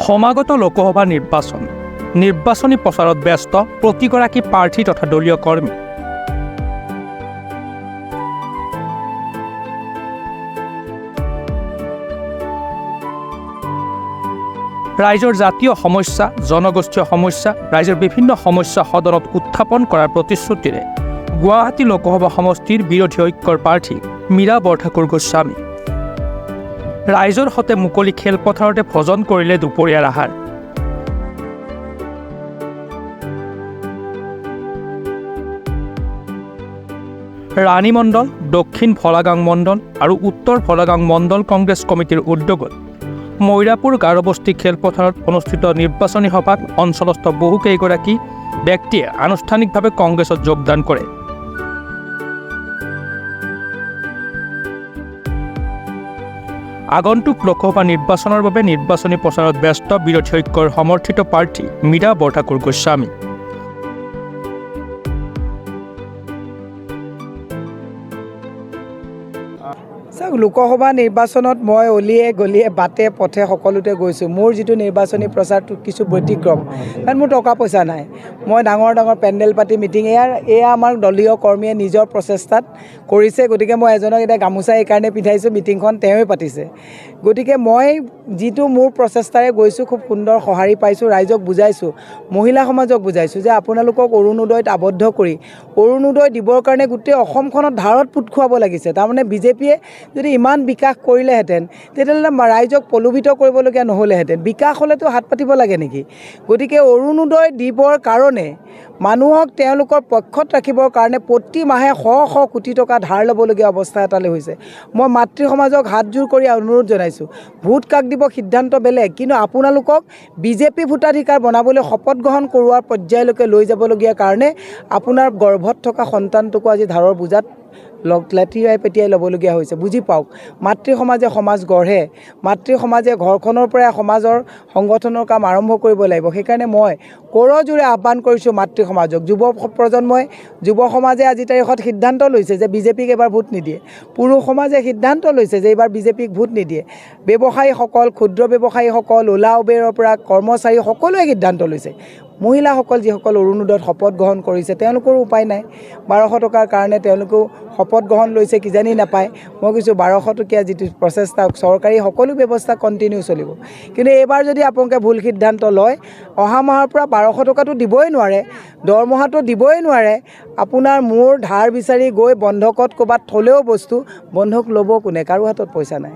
সমাগত লোকসভা নিৰ্বাচনী প্ৰচাৰত ব্যস্ত প্ৰতিগৰাকী প্ৰাৰ্থী তথা দলীয় কৰ্মী। ৰাইজৰ জাতীয় সমস্যা, জনগোষ্ঠীয় সমস্যা, ৰাইজৰ বিভিন্ন সমস্যা সদনত উত্থাপন কৰাৰ প্ৰতিশ্ৰুতিৰে গুৱাহাটী লোকসভা সমষ্টিৰ বিৰোধী ঐক্যৰ প্ৰাৰ্থী মীৰা বৰঠাকুৰ গোস্বামী ৰাইজৰ সৈতে মুকলি খেলপথাৰতে ভোজন কৰিলে দুপৰীয়াৰ আহাৰ। ৰাণী মণ্ডল, দক্ষিণ ভলাগাং মণ্ডল আৰু উত্তৰ ভলাগাং মণ্ডল কংগ্ৰেছ কমিটিৰ উদ্যোগত মইৰাপুৰ গাৰোবস্তি খেলপথাৰত অনুষ্ঠিত নিৰ্বাচনী সভাত অঞ্চলস্থ বহুকেইগৰাকী ব্যক্তিয়ে আনুষ্ঠানিকভাৱে কংগ্ৰেছত যোগদান কৰে। আগন্তুক লোকসভা নিৰ্বাচনৰ বাবে নিৰ্বাচনী প্ৰচাৰত ব্যস্ত বিৰোধী ঐক্যৰ সমৰ্থিত প্ৰাৰ্থী মীৰা বৰঠাকুৰ গোস্বামী। লোকসভা নিৰ্বাচনত মই অলিয়ে গলিয়ে বাটে পথে সকলোতে গৈছোঁ। মোৰ যিটো নিৰ্বাচনী প্ৰচাৰটো কিছু ব্যতিক্ৰম, কাৰণ মোৰ টকা পইচা নাই। মই ডাঙৰ ডাঙৰ পেণ্ডেল পাতি মিটিং এয়া আমাৰ দলীয় কৰ্মীয়ে নিজৰ প্ৰচেষ্টাত কৰিছে। গতিকে মই এজনক এতিয়া গামোচা এইকাৰণে পিন্ধাইছোঁ, মিটিংখন তেওঁৱে পাতিছে। গতিকে মই যিটো মোৰ প্ৰচেষ্টাৰে গৈছোঁ, খুব সুন্দৰ সঁহাৰি পাইছোঁ। ৰাইজক বুজাইছোঁ, মহিলা সমাজক বুজাইছোঁ যে আপোনালোকক অৰুণোদয়ত আবদ্ধ কৰি অৰুণোদয় দিবৰ কাৰণে গোটেই অসমখনত ধাৰত পোত খুৱাব লাগিছে। তাৰমানে বিজেপিয়ে যদি ইমান বিকাশ কৰিলেহেঁতেন তেতিয়াহ'লে ৰাইজক প্ৰলোভিত কৰিবলগীয়া নহ'লেহেঁতেন। বিকাশ হ'লেতো হাত পাতিব লাগে নেকি? গতিকে অৰুণোদয় দিবৰ কাৰণে মানুহক তেওঁলোকৰ পক্ষত ৰাখিবৰ কাৰণে প্ৰতি মাহে শ শ কোটি টকা ধাৰ ল'বলগীয়া অৱস্থা এটালৈ হৈছে। মই মাতৃ সমাজক হাতযোৰ কৰি অনুৰোধ জনাইছোঁ, ভোট কাক দিব সিদ্ধান্ত বেলেগ, কিন্তু আপোনালোকক বিজেপি ভোটাধিকাৰ বনাবলৈ শপত গ্ৰহণ কৰোৱাৰ পৰ্যায়লৈকে লৈ যাবলগীয়া কাৰণে আপোনাৰ গৰ্ভত থকা সন্তানটোকো আজি ধাৰৰ বোজাত লেটিয়াই পেটিয়াই ল'বলগীয়া হৈছে। বুজি পাওক, মাতৃ সমাজে সমাজ গঢ়ে, মাতৃ সমাজে ঘৰখনৰ পৰাই সমাজৰ সংগঠনৰ কাম আৰম্ভ কৰিব লাগিব। সেইকাৰণে মই কৰজোৰে আহ্বান কৰিছোঁ মাতৃ সমাজক, যুৱ প্ৰজন্মই, যুৱ সমাজে আজি তাৰিখত সিদ্ধান্ত লৈছে যে বিজেপিক এবাৰ ভোট নিদিয়ে। পুৰুষ সমাজে সিদ্ধান্ত লৈছে যে এইবাৰ বিজেপিক ভোট নিদিয়ে। ব্যৱসায়ীসকল, ক্ষুদ্ৰ ব্যৱসায়ীসকল, ওলা উবেৰৰ পৰা কৰ্মচাৰী সকলোৱে সিদ্ধান্ত লৈছে। মহিলাসকল যিসকল অৰুণোদয়ত শপত গ্ৰহণ কৰিছে তেওঁলোকৰো উপায় নাই। 1200 টকাৰ কাৰণে তেওঁলোকেও শপত গ্ৰহণ লৈছে, কিজানি নাপায়। মই কৈছোঁ 1200 টকীয়া যিটো প্ৰচেষ্টা চৰকাৰী সকলো ব্যৱস্থা কণ্টিনিউ চলিব। কিন্তু এইবাৰ যদি আপোনালোকে ভুল সিদ্ধান্ত লয়, অহা মাহৰ পৰা 1200 টকাটো দিবই নোৱাৰে, দৰমহাটো দিবই নোৱাৰে। আপোনাৰ মোৰ ধাৰ বিচাৰি গৈ বন্ধকত ক'ৰবাত থ'লেও বস্তু, বন্ধক ল'ব কোনে? কাৰো হাতত পইচা নাই।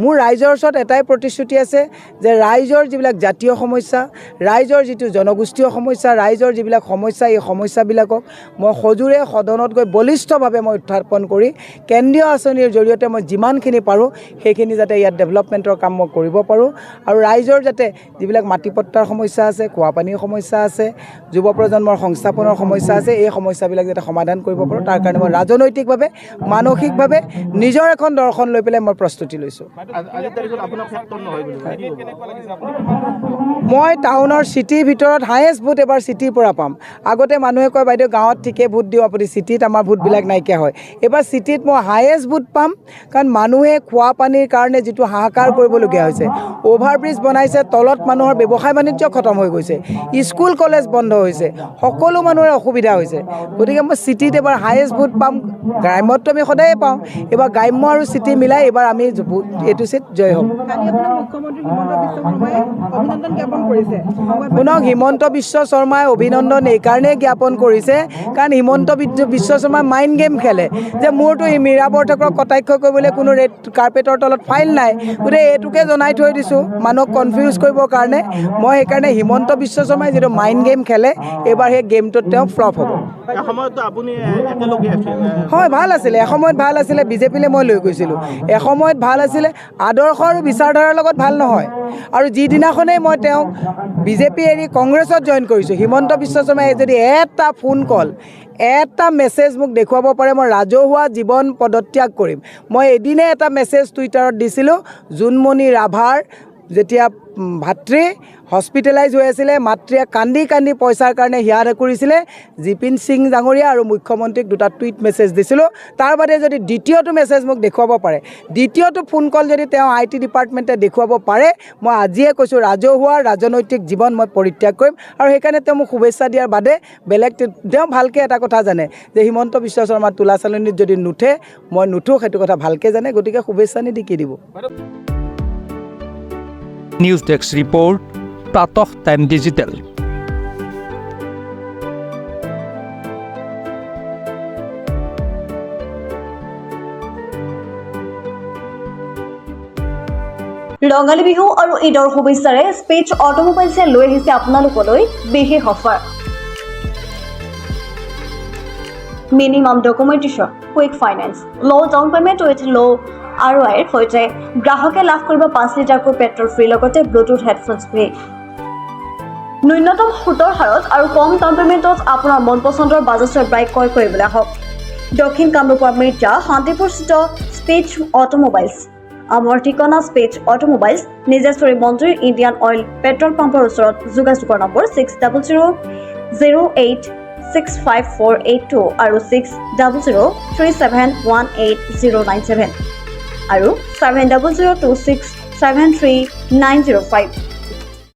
মোৰ ৰাইজৰ ওচৰত এটাই প্ৰতিশ্ৰুতি আছে যে ৰাইজৰ যিবিলাক জাতীয় সমস্যা, ৰাইজৰ যিটো জনগোষ্ঠীয় সমস্যা, ৰাইজৰ যিবিলাক সমস্যা, এই সমস্যাবিলাকক মই সজোৰে সদনত গৈ বলিষ্ঠভাৱে মই উত্থাপন কৰি কেন্দ্ৰীয় আঁচনিৰ জৰিয়তে মই যিমানখিনি পাৰোঁ সেইখিনি যাতে ইয়াত ডেভেলপমেণ্টৰ কাম মই কৰিব পাৰোঁ। আৰু ৰাইজৰ যাতে যিবিলাক মাটিপট্টাৰ সমস্যা আছে, খোৱা পানীৰ সমস্যা আছে, যুৱ প্ৰজন্মৰ সংস্থাপনৰ সমস্যা আছে, এই সমস্যাবিলাক যাতে সমাধান কৰিব পাৰোঁ, তাৰ কাৰণে মই ৰাজনৈতিকভাৱে, মানসিকভাৱে নিজৰ এখন দৰ্শন লৈ পেলাই মই প্ৰস্তুতি লৈছোঁ। মই টাউনৰ চিটিৰ ভিতৰত হায়েষ্ট ভোট এবাৰ চিটিৰ পৰা পাম। আগতে মানুহে কয় বাইদেউ গাঁৱত ঠিকে ভোট দিওঁ আপুনি, চিটিত আমাৰ ভোটবিলাক নাইকিয়া হয়। এইবাৰ চিটিত মই হায়েষ্ট ভোট পাম, কাৰণ মানুহে খোৱা পানীৰ কাৰণে যিটো হাহাকাৰ কৰিবলগীয়া হৈছে। অভাৰব্ৰিজ বনাইছে, তলত মানুহৰ ব্যৱসায় বাণিজ্য খতম হৈ গৈছে, স্কুল কলেজ বন্ধ হৈছে, সকলো মানুহৰে অসুবিধা হৈছে। গতিকে মই চিটিত এবাৰ হায়েষ্ট ভোট পাম। গ্ৰাম্যতটো আমি সদায়ে পাওঁ, এইবাৰ গ্ৰাম্য আৰু চিটি মিলাই এইবাৰ আমি এইটো চিট জয় হ'ম। শুনক, হিমন্ত বিশ্ব শৰ্মাই অভিনন্দন এইকাৰণেই জ্ঞাপন কৰিছে কাৰণ হিমন্ত বিশ্ব শৰ্মাই মাইণ্ড গেম খেলে যে মোৰতো মীৰা বৰঠাকুৰক কটাক্ষ কৰিবলৈ কোনো ৰেড কাৰ্পেটৰ তলত ফাইল নাই। গতিকে এইটোকে জনাই থৈ দিছোঁ মানুহক কনফিউজ কৰিবৰ কাৰণে। মই সেইকাৰণে হিমন্ত বিশ্ব শৰ্মাই যিটো মাইণ্ড গেম খেলে, এইবাৰ সেই গেমটোত তেওঁ ফ্লপ হ'ব। হয়, ভাল আছিলে, এসময়ত ভাল আছিলে, বিজেপিলৈ মই লৈ গৈছিলোঁ। এসময়ত ভাল আছিলে, আদৰ্শ আৰু বিচাৰধাৰাৰ লগত ভাল নহয়। আৰু যিদিনাখনেই মই তেওঁক বিজেপি এৰি কংগ্ৰেছত জইন কৰিছোঁ, হিমন্ত বিশ্ব শৰ্মাই যদি এটা ফোন কল, এটা মেছেজ মোক দেখুৱাব পাৰে মই ৰাজহুৱা জীৱন পদত্যাগ কৰিম। মই এদিনে এটা মেছেজ টুইটাৰত দিছিলোঁ, জোনমণি ৰাভাৰ যেতিয়া ভাতৃ হস্পিটেলাইজ হৈ আছিলে, মাতৃয়ে কান্দি কান্দি পইচাৰ কাৰণে হিয়াৰে কৰিছিলে, জিপিন সিং ডাঙৰীয়া আৰু মুখ্যমন্ত্ৰীক 2টা টুইট মেছেজ দিছিলোঁ। তাৰ বাদে যদি দ্বিতীয়টো মেছেজ মোক দেখুৱাব পাৰে, দ্বিতীয়টো ফোন কল যদি তেওঁ IT ডিপাৰ্টমেণ্টে দেখুৱাব পাৰে, মই আজিয়ে কৈছোঁ ৰাজহুৱা ৰাজনৈতিক জীৱন মই পৰিত্যাগ কৰিম। আৰু সেইকাৰণে তেওঁ মোক শুভেচ্ছা দিয়াৰ বাদে বেলেগ তেওঁ ভালকৈ এটা কথা জানে যে হিমন্ত বিশ্ব শৰ্মাৰ তোলা চালনীত যদি নুঠে মই নুঠোঁ, সেইটো কথা ভালকৈ জানে। গতিকে শুভেচ্ছা নিদি কি দিব। নিউজ ডেস্ক ৰিপৰ্ট, প্ৰাতঃ টাইম ডিজিটেল। ৰঙালী বিহু আৰু ঈদৰ শুভেচ্ছাৰে স্পেচ অটোমোবাইলছে লৈ আহিছে আপোনালোকলৈ বিশেষ offer. Minimum documentation, quick finance, low' down payment with low' ROIৰ সৈতে গ্ৰাহকে লাভ কৰিব 5 লিটাৰকৈ পেট্ৰল ফ্ৰী, লগতে ব্লুটুথ হেডফোনছ ফ্ৰী। ন্যূনতম সুতৰ হাৰত আৰু কম ডাউন পে'মেণ্টত আপোনাৰ মন পচন্দৰ বাজাজৰ বাইক ক্ৰয় কৰিবলৈ আহক দক্ষিণ কামৰূপৰ মিৰ্জা শান্তিপুৰস্থিত স্পেচ অটোমোবাইলছ। আমাৰ ঠিকনা স্পেচ অটোমোবাইলছ, নিজেশ্বৰী মন্দিৰ, ইণ্ডিয়ান অইল পেট্ৰল পাম্পৰ ওচৰত। যোগাযোগৰ নম্বৰ 6000086548 আৰু 6003718097 আৰু 7002673905।